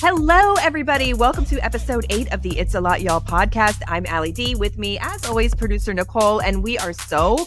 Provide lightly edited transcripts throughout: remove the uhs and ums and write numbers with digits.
Hello, everybody. Welcome to episode 8 of the It's a Lot Y'all podcast. I'm Allie D. With me, as always, producer Nicole, and we are so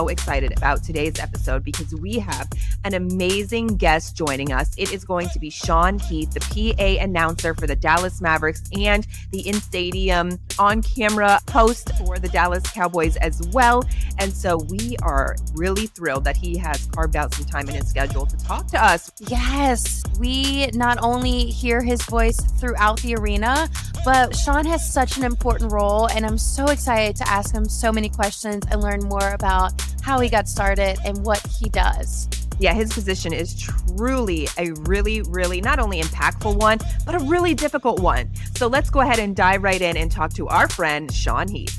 excited about today's episode because we have an amazing guest joining us. It is going to be Sean Heath, the PA announcer for the Dallas Mavericks and the in-stadium on-camera host for the Dallas Cowboys as well. And so we are really thrilled that he has carved out some time in his schedule to talk to us. Yes, we not only hear his voice throughout the arena, but Sean has such an important role, and I'm so excited to ask him so many questions and learn more about how he got started and what he does. Yeah, his position is truly a really not only impactful one, but a really difficult one. So let's go ahead and dive right in and talk to our friend, Sean Heath.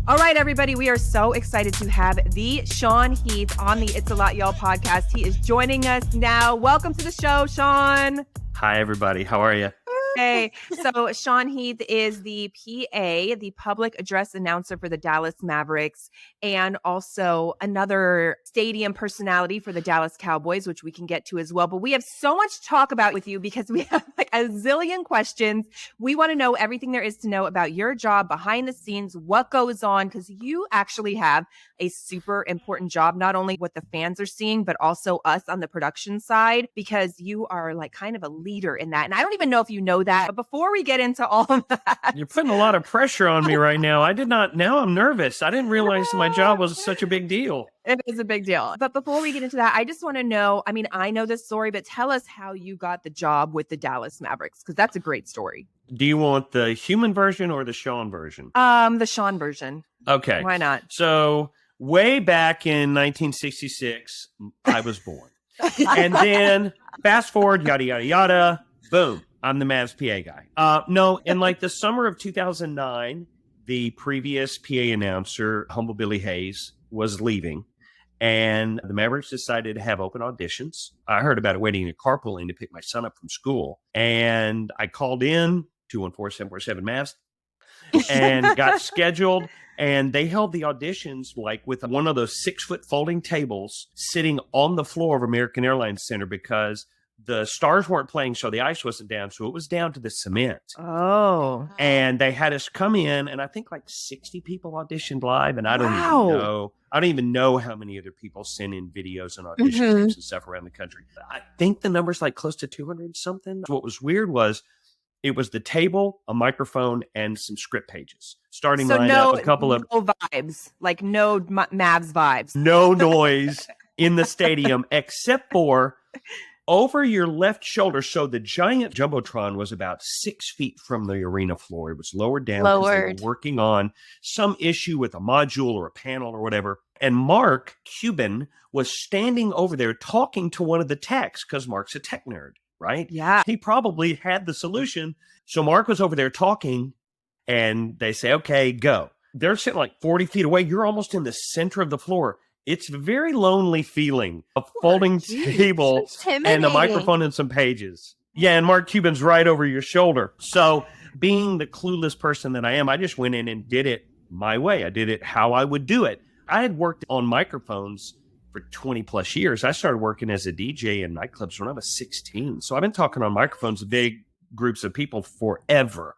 All right, everybody, we are so excited to have the Sean Heath on the It's a Lot Y'all podcast. He is joining us now. Welcome to the show, Sean. Hi, everybody. How are you? Hey, so Sean Heath is the PA, the public address announcer for the Dallas Mavericks, and also another stadium personality for the Dallas Cowboys, which we can get to as well. But we have so much to talk about with you because we have like a zillion questions. We want to know everything there is to know about your job behind the scenes, what goes on, because you actually have a super important job, not only what the fans are seeing, but also us on the production side, because you are like kind of a leader in that. And I don't even know if you know that. But before we get into all of that, You're putting a lot of pressure on me right now. Now I'm nervous. I didn't realize my job was such a big deal. It is a big deal. But before we get into that, I just want to know, I mean, I know this story, but tell us how you got the job with the Dallas Mavericks, because that's a great story. Do you want the human version or the Sean version? The Sean version. Okay. Why not? So way back in 1966, I was born. And then fast forward, yada, yada, yada, boom. I'm the Mavs PA guy. No, in like the summer of 2009, the previous PA announcer, Humble Billy Hayes, was leaving. And the Mavericks decided to have open auditions. I heard about it waiting in a carpool to pick my son up from school. And I called in 214-747-MAVS and got scheduled. And they held the auditions like with one of those 6-foot folding tables sitting on the floor of American Airlines Center because the stars weren't playing, so the ice wasn't down. So it was down to the cement. Oh. And they had us come in, and I think like 60 people auditioned live. And I don't even know how many other people sent in videos and audition tapes and stuff around the country. I think the number's like close to 200 something. What was weird was it was the table, a microphone, and some script pages. Starting lineup, a couple of vibes, like no Mavs vibes. No noise in the stadium except for over your left shoulder. So the giant Jumbotron was about 6 feet from the arena floor. It was lowered down because they were working on some issue with a module or a panel or whatever. And Mark Cuban was standing over there talking to one of the techs because Mark's a tech nerd, right? Yeah. He probably had the solution. So Mark was over there talking and they say, okay, go. They're sitting like 40 feet away. You're almost in the center of the floor. It's a very lonely feeling, a folding table and a microphone and some pages. Yeah, and Mark Cuban's right over your shoulder. So being the clueless person that I am, I just went in and did it my way. I did it how I would do it. I had worked on microphones for 20 plus years. I started working as a DJ in nightclubs when I was 16. So I've been talking on microphones to big groups of people forever.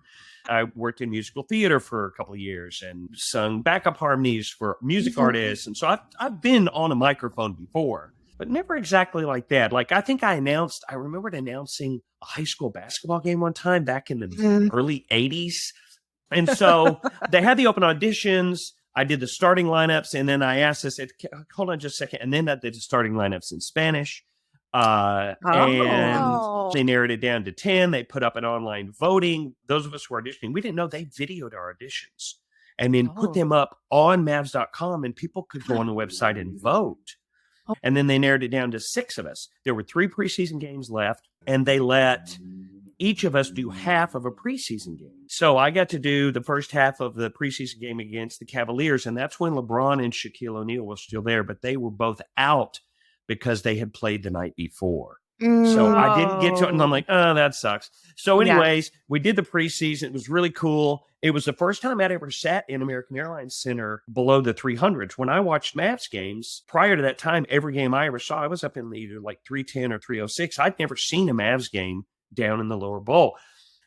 I worked in musical theater for a couple of years and sung backup harmonies for music artists. And so I've been on a microphone before, but never exactly like that. Like I remembered announcing a high school basketball game one time back in the early 80s. And so they had the open auditions. I did the starting lineups. And then I asked this, hold on just a second. And then I did the starting lineups in Spanish. And they narrowed it down to 10. They put up an online voting. Those of us who were auditioning, we didn't know they videoed our auditions and then put them up on Mavs.com and people could go on the website and vote. And then they narrowed it down to 6 of us. There were 3 preseason games left and they let each of us do half of a preseason game. So I got to do the first half of the preseason game against the Cavaliers. And that's when LeBron and Shaquille O'Neal were still there, but they were both out because they had played the night before. So I didn't get to it, and I'm like, oh, that sucks. So Yeah. anyways, we did the preseason. It was really cool. It was the first time I'd ever sat in American Airlines Center below the 300s. When I watched Mavs games, prior to that time, every game I ever saw, I was up in either like 310 or 306. I'd never seen a Mavs game down in the lower bowl.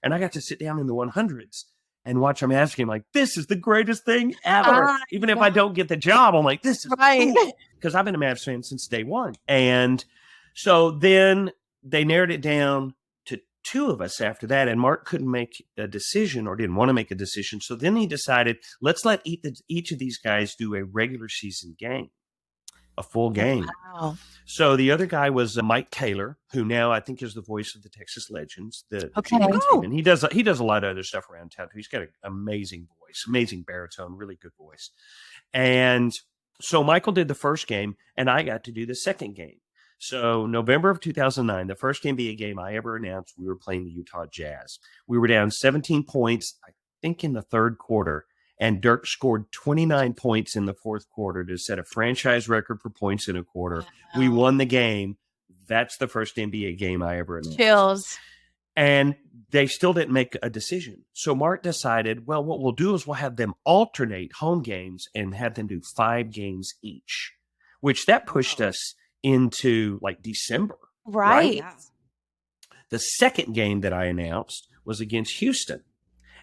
And I got to sit down in the 100s and watch a Mavs game like, this is the greatest thing ever. Even if I don't get the job, I'm like, this is Right. cool. Because I've been a Mavs fan since day one. And so then they narrowed it down to two of us after that. And Mark couldn't make a decision or didn't want to make a decision. So then he decided, let's let each of these guys do a regular season game, a full game. Wow. So the other guy was Mike Taylor, who now I think is the voice of the Texas Legends. Okay. team. And he does a lot of other stuff around town. He's got an amazing voice, amazing baritone, really good voice. And so Michael did the first game, and I got to do the second game. So November of 2009, the first NBA game I ever announced, we were playing the Utah Jazz. We were down 17 points, I think in the third quarter, and Dirk scored 29 points in the fourth quarter to set a franchise record for points in a quarter. Wow. We won the game. That's the first NBA game I ever announced. Chills. And they still didn't make a decision. So Mark decided, well, what we'll do is we'll have them alternate home games and have them do 5 games each, which that pushed us into like December. Right. Yeah. The second game that I announced was against Houston,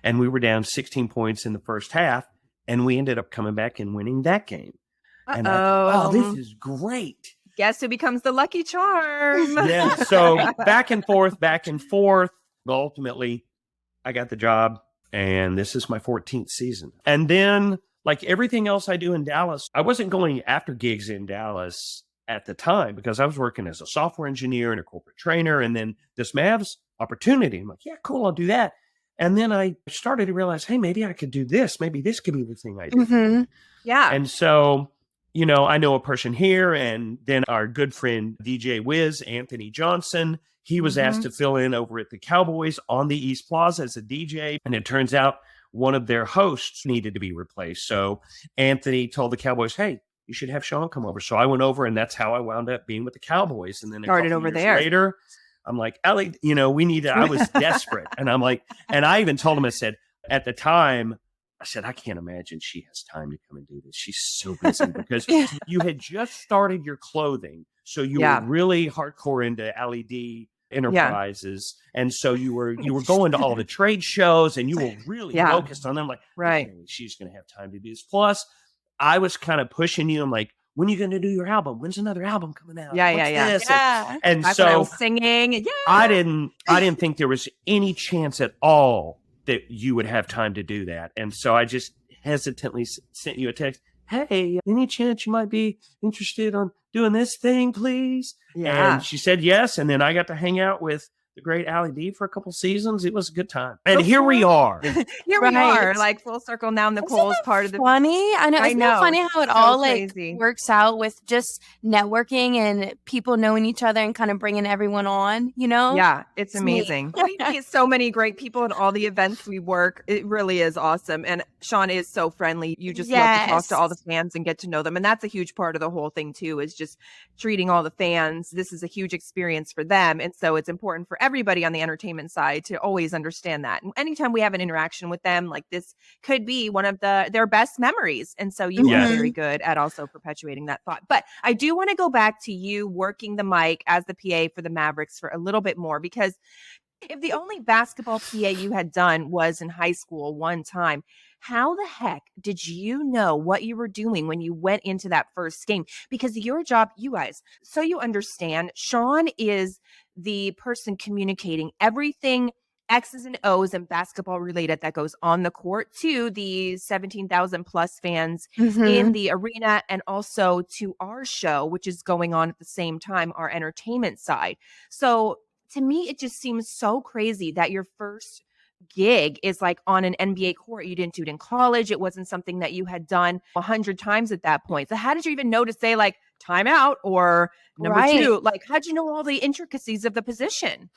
and we were down 16 points in the first half, and we ended up coming back and winning that game. And I thought, oh, this is great. Guess who becomes the lucky charm? Yeah. So back and forth. But ultimately, I got the job, and this is my 14th season. And then, like everything else I do in Dallas, I wasn't going after gigs in Dallas at the time because I was working as a software engineer and a corporate trainer. And then this Mavs opportunity, I'm like, yeah, cool, I'll do that. And then I started to realize, hey, maybe I could do this. Maybe this could be the thing I do. Mm-hmm. Yeah. And so, you know, I know a person here, and then our good friend DJ Wiz, Anthony Johnson, he was asked to fill in over at the Cowboys on the East Plaza as a DJ. And it turns out one of their hosts needed to be replaced. So Anthony told the Cowboys, hey, you should have Sean come over. So I went over, and that's how I wound up being with the Cowboys. And then Started a couple over years there. later, I'm like, Ellie, you know, we need to, I was desperate. And I'm like, and I even told him, I said, at the time, I said, I can't imagine she has time to come and do this. She's so busy because you had just started your clothing. So you were really hardcore into LED enterprises. And so you were going to all the trade shows, and you were really focused on them. Like, Right. okay, she's going to have time to do this. Plus, I was kind of pushing you. I'm like, when are you going to do your album? When's another album coming out? Yeah, What's yeah. this? Yeah. And That's when I so was singing. Yeah. I didn't think there was any chance at all that you would have time to do that. And so I just hesitantly sent you a text. Hey, any chance you might be interested on doing this thing, please? Yeah. And she said yes. And then I got to hang out with the great Allie D for a couple seasons. It was a good time. And here we are. Here we Right. are, like full circle now. Nicole's part of the. Funny. I know. I Isn't know. it funny how it So all crazy. like works out with just networking and people knowing each other and kind of bringing everyone on, you know? Yeah, it's It's neat. amazing. We meet so many great people at all the events we work. It really is awesome. And Sean is so friendly. You just love to talk to all the fans and get to know them. And that's a huge part of the whole thing too, is just treating all the fans. This is a huge experience for them. And so it's important for everybody on the entertainment side to always understand that. And anytime we have an interaction with them, like this could be one of their best memories. And so you Yes. are very good at also perpetuating that thought. But I do want to go back to you working the mic as the PA for the Mavericks for a little bit more, because if the only basketball PA you had done was in high school one time, how the heck did you know what you were doing when you went into that first game? Because your job, you guys, so you understand, Sean is the person communicating everything X's and O's and basketball related that goes on the court to the 17,000 plus fans in the arena, and also to our show, which is going on at the same time, our entertainment side. So to me, it just seems so crazy that your first gig is like on an NBA court. You didn't do it in college. It wasn't something that you had done 100 times at that point. So how did you even know to say like timeout or number Right. 2? Like, how'd you know all the intricacies of the position?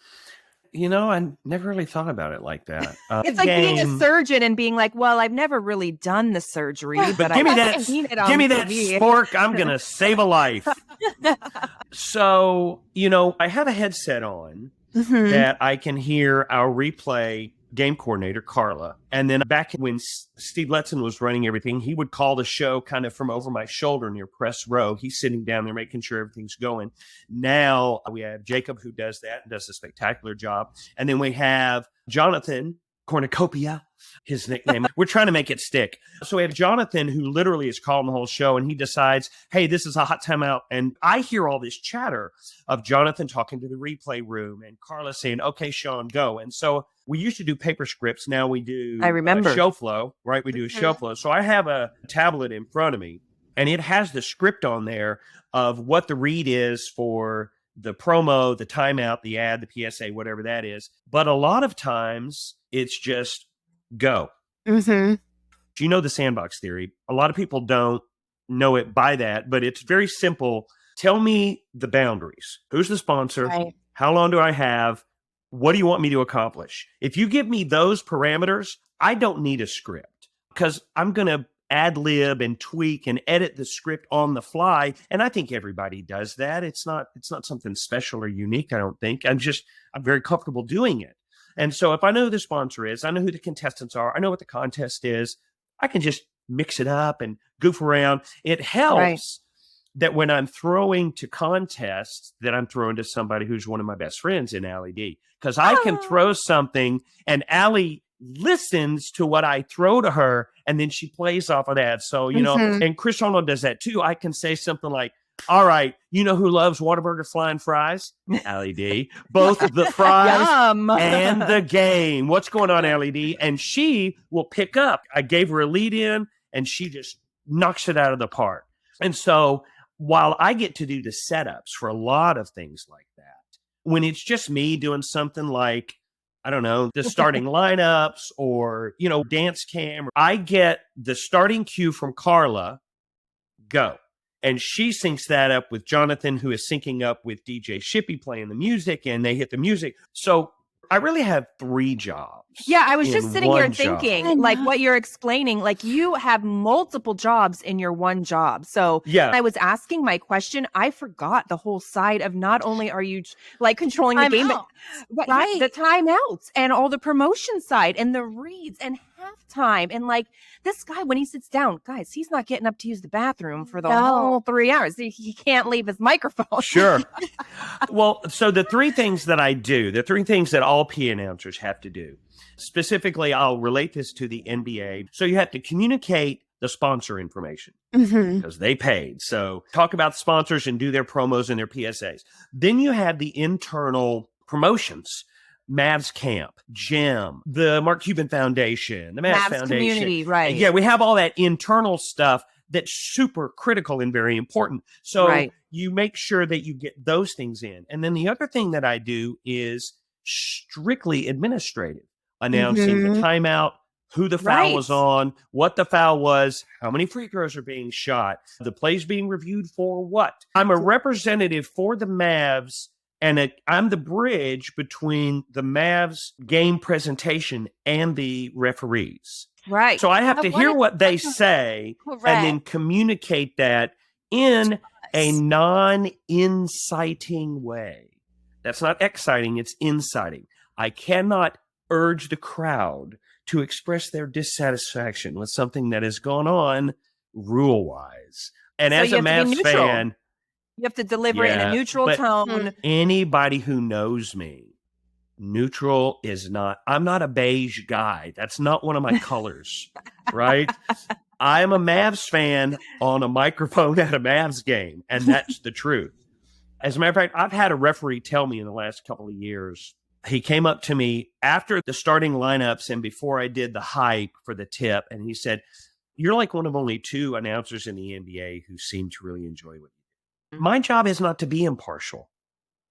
You know, I never really thought about it like that. It's like being a surgeon and being like, well, I've never really done the surgery, but give me I've that, seen it on give me that TV. spork. I'm going to save a life. So, I have a headset on Mhm. that I can hear our replay game coordinator, Carla. And then back when Steve Letson was running everything, he would call the show kind of from over my shoulder near press row. He's sitting down there making sure everything's going. Now we have Jacob who does that and does a spectacular job. And then we have Jonathan Cornucopia, his nickname. We're trying to make it stick. So we have Jonathan who literally is calling the whole show, and he decides, hey, this is a hot timeout. And I hear all this chatter of Jonathan talking to the replay room and Carla saying, okay, Sean, go. And so we used to do paper scripts. Now we do I remember. show flow, right? We do a show flow. So I have a tablet in front of me, and it has the script on there of what the read is for the promo, the timeout, the ad, the PSA, whatever that is. But a lot of times it's just go. Mhm. You know the sandbox theory. A lot of people don't know it by that, but it's very simple. Tell me the boundaries. Who's the sponsor? Right. How long do I have? What do you want me to accomplish? If you give me those parameters, I don't need a script because I'm going to ad lib and tweak and edit the script on the fly. And I think everybody does that. It's not something special or unique, I don't think. I'm very comfortable doing it. And so if I know who the sponsor is, I know who the contestants are, I know what the contest is, I can just mix it up and goof around. It helps that when I'm throwing to contests, that I'm throwing to somebody who's one of my best friends in Allie D. Because I can throw something and Allie listens to what I throw to her, and then she plays off of that. So, and Chris Arnold does that too. I can say something like, all right, you know who loves Whataburger flying fries? Allie D. Both the fries and the game. What's going on, Allie D? And she will pick up. I gave her a lead in, and she just knocks it out of the park. And so while I get to do the setups for a lot of things like that, when it's just me doing something like, I don't know, the starting lineups or, dance cam, I get the starting cue from Carla, go. And she syncs that up with Jonathan, who is syncing up with DJ Shippy playing the music, and they hit the music. So I really have 3 jobs. Yeah, I was just sitting here job. thinking, like what you're explaining, like you have multiple jobs in your one job. So yeah, when I was asking my question, I forgot the whole side of not only are you like controlling the game, but right? The timeouts and all the promotion side and the reads and halftime. And like this guy, when he sits down, guys, he's not getting up to use the bathroom for the whole 3 hours. He can't leave his microphone. Sure. Well, so the 3 things that I do, the 3 things that all P announcers have to do, specifically, I'll relate this to the NBA. So you have to communicate the sponsor information because they paid. So talk about the sponsors and do their promos and their PSAs. Then you have the internal promotions. Mavs Camp, Gym, the Mark Cuban Foundation, the Mavs Foundation. Community, right. Yeah, we have all that internal stuff that's super critical and very important. So you make sure that you get those things in. And then the other thing that I do is strictly administrative, announcing the timeout, who the foul was on, what the foul was, how many free throws are being shot, the plays being reviewed for what. I'm a representative for the Mavs, and I'm the bridge between the Mavs game presentation and the referees. Right. So I have to hear what they say and then communicate that in a non-inciting way. That's not exciting, it's inciting. I cannot urge the crowd to express their dissatisfaction with something that has gone on rule-wise. And so as a Mavs fan, you have to deliver in a neutral tone. Anybody who knows me, neutral is not, I'm not a beige guy. That's not one of my colors, right? I'm a Mavs fan on a microphone at a Mavs game, and that's the truth. As a matter of fact, I've had a referee tell me in the last couple of years, he came up to me after the starting lineups and before I did the hype for the tip, and he said, you're like one of only 2 announcers in the NBA who seem to really enjoy what you do. My job is not to be impartial.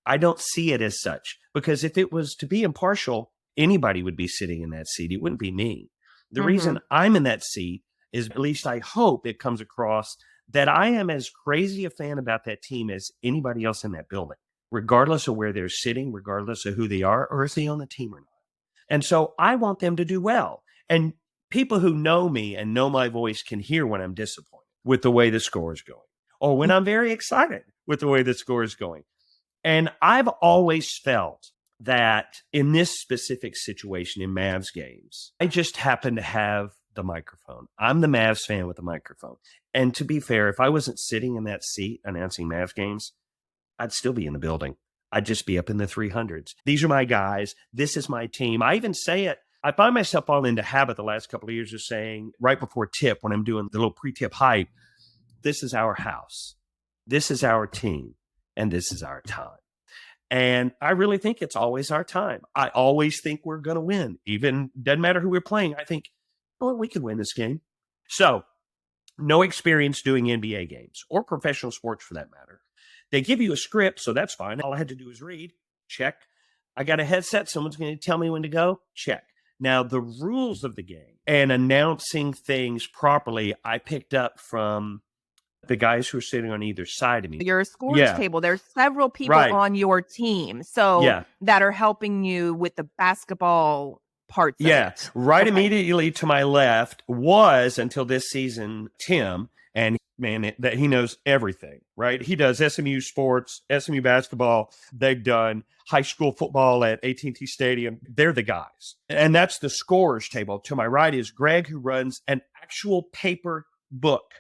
I don't see it as such, because if it was to be impartial, anybody would be sitting in that seat. It wouldn't be me. The reason I'm in that seat is, at least I hope it comes across, that I am as crazy a fan about that team as anybody else in that building, regardless of where they're sitting, regardless of who they are, or if they're on the team or not. And so I want them to do well. And people who know me and know my voice can hear when I'm disappointed with the way the score is going, or when I'm very excited with the way the score is going. And I've always felt that in this specific situation in Mavs games, I just happen to have the microphone. I'm the Mavs fan with the microphone. And to be fair, if I wasn't sitting in that seat announcing Mavs games, I'd still be in the building. I'd just be up in the 300s. These are my guys. This is my team. I even say it. I find myself falling into habit the last couple of years of saying right before tip, when I'm doing the little pre-tip hype, this is our house. This is our team. And this is our time. And I really think it's always our time. I always think we're going to win. Even doesn't matter who we're playing. I think, well, we could win this game. So no experience doing NBA games or professional sports for that matter. They give you a script, so that's fine. All I had to do was read, check. I got a headset. Someone's going to tell me when to go, check. Now, the rules of the game and announcing things properly, I picked up from the guys who are sitting on either side of me. Your scores table. There's several people on your team that are helping you with the basketball parts of it. Right immediately to my left was, until this season, Tim. And man, that he knows everything, right? He does SMU sports, SMU basketball. They've done high school football at AT&T Stadium. They're the guys. And that's the scorers table. To my right is Greg, who runs an actual paper book.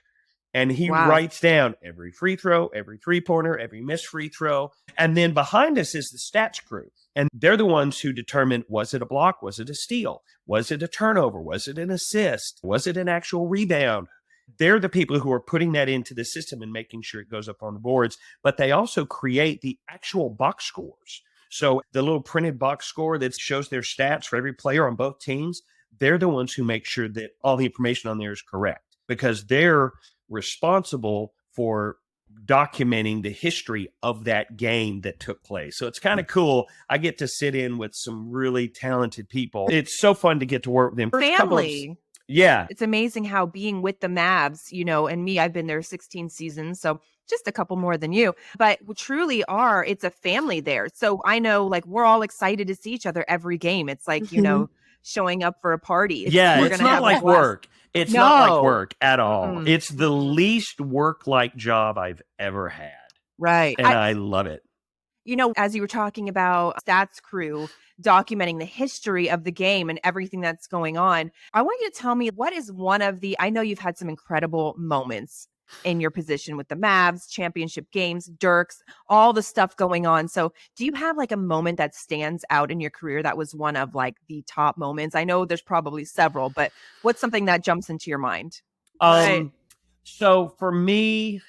And he writes down every free throw, every three-pointer, every missed free throw. And then behind us is the stats crew. And they're the ones who determine, was it a block? Was it a steal? Was it a turnover? Was it an assist? Was it an actual rebound? They're the people who are putting that into the system and making sure it goes up on the boards. But they also create the actual box scores. So the little printed box score that shows their stats for every player on both teams, they're the ones who make sure that all the information on there is correct, because they're responsible for documenting the history of that game that took place. So it's kind of cool. I get to sit in with some really talented people. It's so fun to get to work with them. Family. Yeah. It's amazing how being with the Mavs, and me, I've been there 16 seasons, so just a couple more than you, but we truly are, it's a family there. So I know, like, we're all excited to see each other every game. It's like, showing up for a party. It's not like work. It's not like work at all. It's the least work-like job I've ever had. Right. And I love it. As you were talking about stats crew documenting the history of the game and everything that's going on, I want you to tell me, what is one of I know you've had some incredible moments in your position with the Mavs, championship games, Dirks, all the stuff going on. So do you have like a moment that stands out in your career that was one of like the top moments? I know there's probably several, but what's something that jumps into your mind? So for me,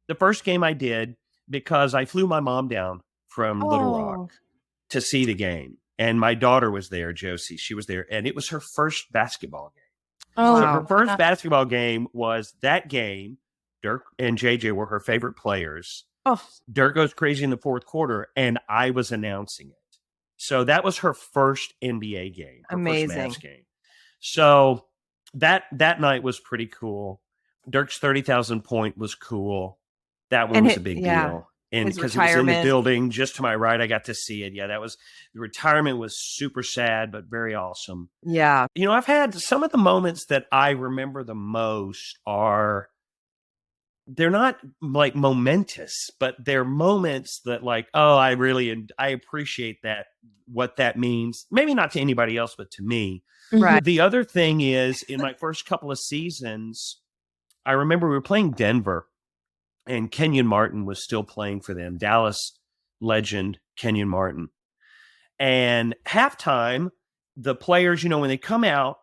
the first game I did, because I flew my mom down from Little Rock to see the game. And my daughter was there, Josie. She was there. And it was her first basketball game. So her first basketball game was that game. Dirk and JJ were her favorite players. Dirk goes crazy in the fourth quarter, and I was announcing it. So that was her first NBA game. Amazing. First Mavs game. So that night was pretty cool. Dirk's 30,000 point was cool. That one was a big deal. And because it was in the building just to my right, I got to see it. Yeah, the retirement was super sad, but very awesome. Yeah. I've had some of the moments that I remember the most they're not like momentous, but they're moments that like, I appreciate that, what that means. Maybe not to anybody else, but to me. Right. The other thing is, in my first couple of seasons, I remember we were playing Denver, and Kenyon Martin was still playing for them. Dallas legend, Kenyon Martin. And halftime, the players, when they come out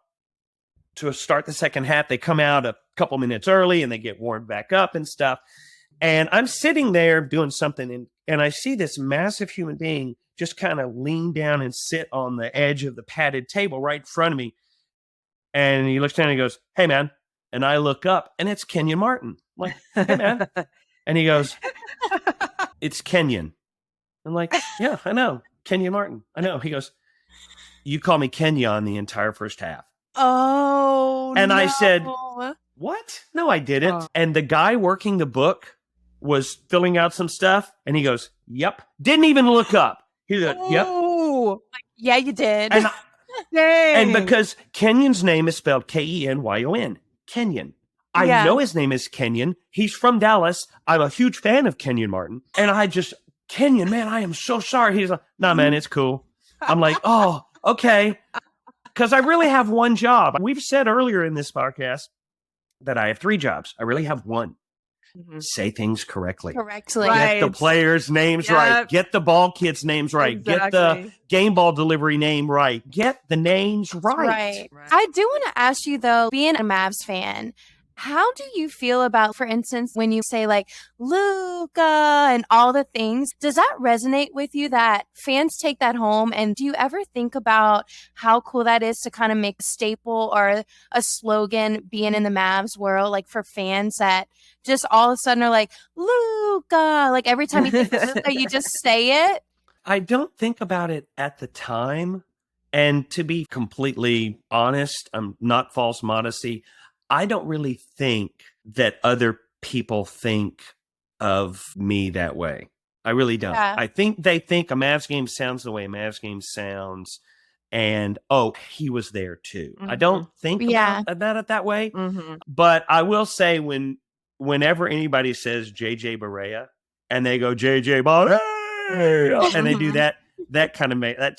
to start the second half, they come out a couple minutes early and they get warmed back up and stuff. And I'm sitting there doing something, and I see this massive human being just kind of lean down and sit on the edge of the padded table right in front of me. And he looks down and he goes, "Hey, man." And I look up, and it's Kenyon Martin. I'm like, "Hey, man." And he goes, "It's Kenyon." I'm like, "Yeah, I know. Kenyon Martin. I know." He goes, "You call me Kenyon the entire first half." And I said, "What? No, I didn't." And the guy working the book was filling out some stuff, and he goes, "Yep." Didn't even look up. He goes, "Yep." Yeah, you did. And because Kenyon's name is spelled Kenyon, Kenyon. I know his name is Kenyon. He's from Dallas. I'm a huge fan of Kenyon Martin. And Kenyon, man, I am so sorry. He's like, nah, man, it's cool. I'm like, oh, okay. Because I really have one job. We've said earlier in this podcast that I have 3 jobs. I really have one. Say things correctly. Correctly. Get the players' names right. Get the ball kids' names right. Exactly. Get the game ball delivery name right. Get the names Right. I do want to ask you, though, being a Mavs fan, how do you feel about, for instance, when you say like Luka and all the things, does that resonate with you that fans take that home? And do you ever think about how cool that is to kind of make a staple or a slogan being in the Mavs world, like for fans that just all of a sudden are like, Luka, like every time you think of Luka, you just say it? I don't think about it at the time. And to be completely honest, I'm not false modesty. I don't really think that other people think of me that way. I really don't. Yeah. I think they think a Mavs game sounds the way a Mavs game sounds. And, he was there too. I don't think about it that way. But I will say whenever anybody says JJ Barea and they go JJ Barea and they do that, that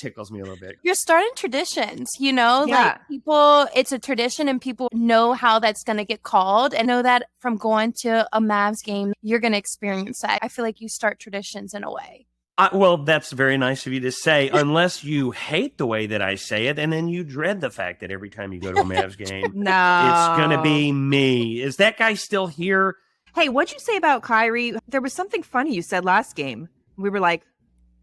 tickles me a little bit. You're starting traditions, like people, it's a tradition and people know how that's going to get called and know that from going to a Mavs game, you're going to experience that. I feel like you start traditions in a way. Well, that's very nice of you to say, unless you hate the way that I say it, and then you dread the fact that every time you go to a Mavs game, it's going to be me. Is that guy still here? Hey, what'd you say about Kyrie? There was something funny you said last game. We were like,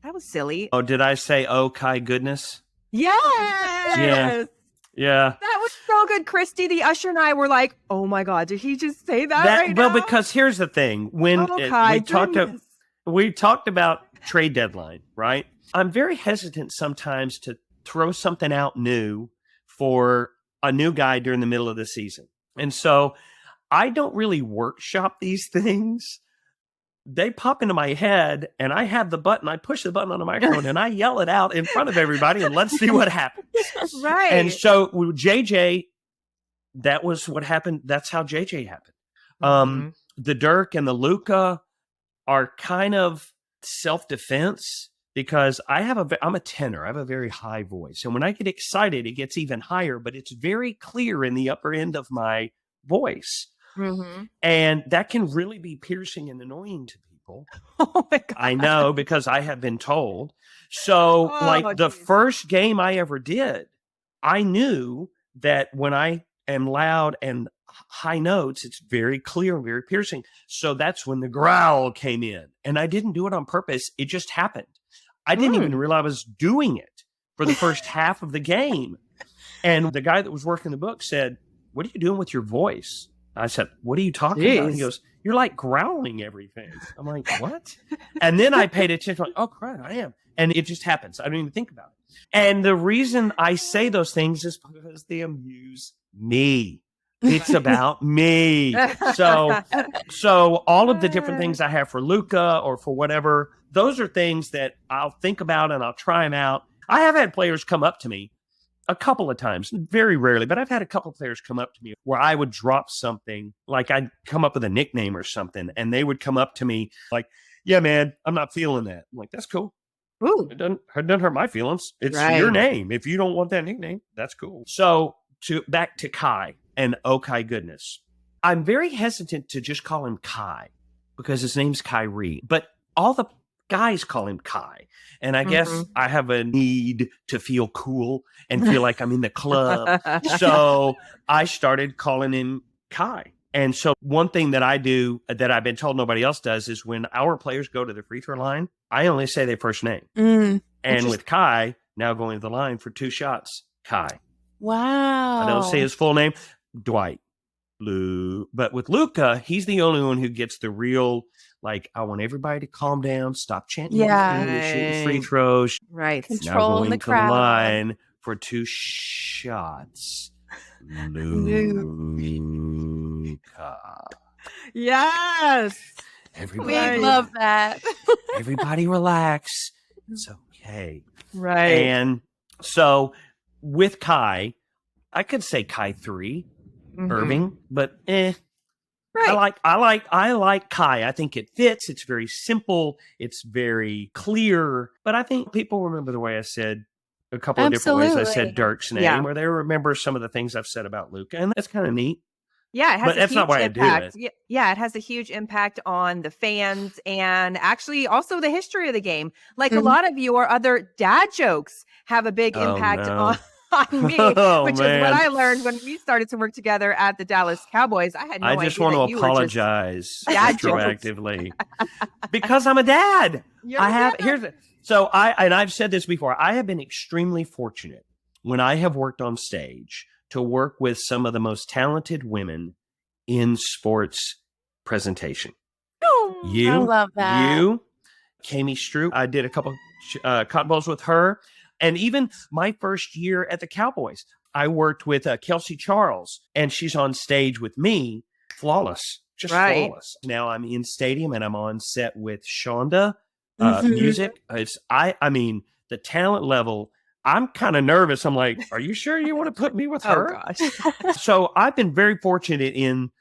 that was silly. Oh, did I say, Kai goodness? Yes. Yeah. That was so good. Christy, the usher, and I were like, oh my God, did he just say that right now? Well, because here's the thing. When we talked about trade deadline, right? I'm very hesitant sometimes to throw something out new for a new guy during the middle of the season. And so I don't really workshop these things. They pop into my head and I have the button. I push the button on the microphone and I yell it out in front of everybody and let's see what happens. Right. And so JJ, that was what happened. That's how JJ happened. The Dirk and the Luka are kind of self-defense because I'm a tenor. I have a very high voice. And when I get excited, it gets even higher, but it's very clear in the upper end of my voice. And that can really be piercing and annoying to people. Oh my God. I know, because I have been told. So the first game I ever did, I knew that when I am loud and high notes, it's very clear and very piercing. So that's when the growl came in. And I didn't do it on purpose. It just happened. I didn't even realize I was doing it for the first half of the game. And the guy that was working the book said, "What are you doing with your voice?" I said, "What are you talking about?" He goes, "You're like growling everything." I'm like, "What?" And then I paid attention, like, "Oh, crap, I am." And it just happens. I don't even think about it. And the reason I say those things is because they amuse me. It's about me. So all of the different things I have for Luka or for whatever, those are things that I'll think about and I'll try them out. I have had players come up to me a couple of times, very rarely, but I've had a couple of players come up to me where I would drop something, like I'd come up with a nickname or something, and they would come up to me like, "Yeah, man, I'm not feeling that." I'm like, "That's cool. Ooh. It doesn't hurt my feelings. It's your name. If you don't want that nickname, that's cool." So back to Kai and Kai goodness. I'm very hesitant to just call him Kai because his name's Kyrie, but all the guys call him Kai. And I guess I have a need to feel cool and feel like I'm in the club. So I started calling him Kai. And so one thing that I do that I've been told nobody else does is when our players go to the free throw line, I only say their first name. And with Kai, now going to the line for 2 shots, Kai. Wow. I don't say his full name, Dwight. But with Luka, he's the only one who gets the real, like, I want everybody to calm down, stop chanting, shooting free throws. Right. Controlling the crowd. To the line for 2 shots. Luka. Yes. We love that. Everybody relax. It's okay. Right. And so with Kai, I could say Kai 3, Irving, but Right. I like Kai. I think it fits. It's very simple. It's very clear. But I think people remember the way I said a couple of different ways I said Absolutely. Dirk's name, Yeah. or they remember some of the things I've said about Luka, and that's kind of neat. Yeah, it has But a that's huge not why I do impact. it. Yeah, it has a huge impact on the fans and actually also the history of the game. Like a Mhm. lot of your other dad jokes have a big Oh impact no. on me, Oh which is what man. I learned when we started to work together at the Dallas Cowboys. I had no I just idea want to that you were just apologize dad jokes. retroactively because I'm a dad. You're I a have dad. I've said this before. I have been extremely fortunate when I have worked on stage to work with some of the most talented women in sports presentation. Oh, I You, love that. Kami Stroop. I did a couple cotton balls with her, and even my first year at the Cowboys, I worked with Kelsey Charles, and she's on stage with me, flawless, just right. flawless. Now I'm in stadium and I'm on set with Shonda, Mhm. music. I mean, the talent level. I'm kind of nervous. I'm like, are you sure you want to put me with Oh her? gosh. So I've been very fortunate in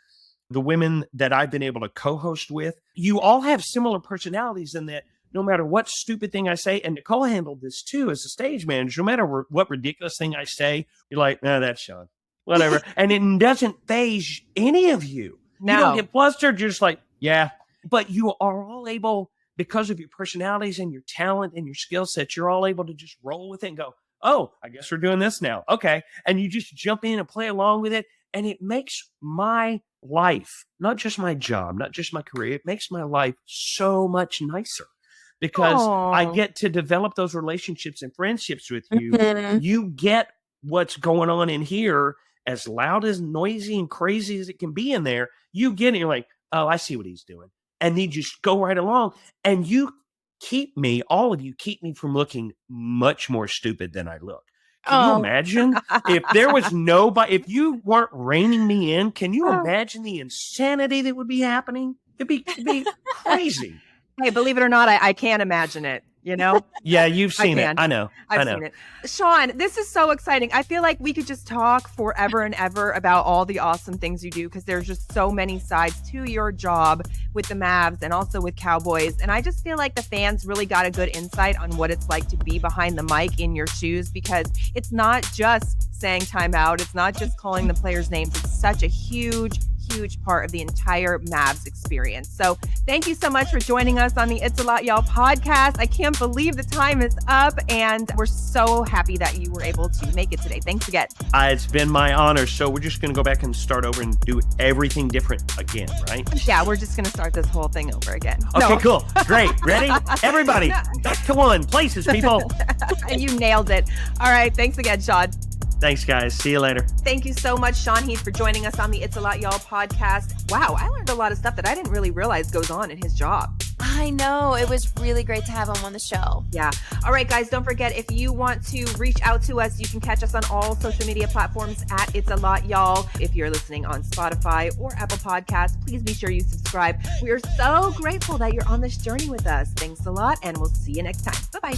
the women that I've been able to co-host with. You all have similar personalities in that no matter what stupid thing I say, and Nicole handled this too as a stage manager, no matter what ridiculous thing I say, you're like, no, that's Sean. Whatever. And it doesn't phase any of you. You don't No. get flustered. You're just like, yeah. But you are all able, because of your personalities and your talent and your skill sets, you're all able to just roll with it and go, oh, I guess we're doing this now. Okay. And you just jump in and play along with it. And it makes my life, not just my job, not just my career, it makes my life so much nicer because I Aw. get to develop those relationships and friendships with you. Mhm. You get what's going on in here, as loud, as noisy and crazy as it can be in there. You get it. You're like, oh, I see what he's doing. And you just go right along. And you keep me, all of you keep me from looking much more stupid than I look. Can you Oh. imagine if there was nobody, if you weren't reining me in, can you imagine the insanity that would be happening? It'd be crazy. Hey, believe it or not, I can't imagine it, you know? Yeah, you've seen it. can. I know. I've seen it. Sean, this is so exciting. I feel like we could just talk forever and ever about all the awesome things you do because there's just so many sides to your job with the Mavs and also with Cowboys. And I just feel like the fans really got a good insight on what it's like to be behind the mic in your shoes because it's not just saying timeout. It's not just calling the players' names. It's such a huge part of the entire Mavs experience. So thank you so much for joining us on the It's a Lot Y'all podcast. I can't believe the time is up and we're so happy that you were able to make it today. Thanks again. It's been my honor. So we're just going to go back and start over and do everything different again, right? Yeah, we're just going to start this whole thing over again. Okay, cool. Great. Ready? Everybody, back to one. Places, people. You nailed it. All right. Thanks again, Sean. Thanks, guys. See you later. Thank you so much, Sean Heath, for joining us on the It's a Lot Y'all podcast. Wow, I learned a lot of stuff that I didn't really realize goes on in his job. I know. It was really great to have him on the show. Yeah. All right, guys, don't forget, if you want to reach out to us, you can catch us on all social media platforms at It's a Lot Y'all. If you're listening on Spotify or Apple Podcasts, please be sure you subscribe. We are so grateful that you're on this journey with us. Thanks a lot, and we'll see you next time. Bye-bye.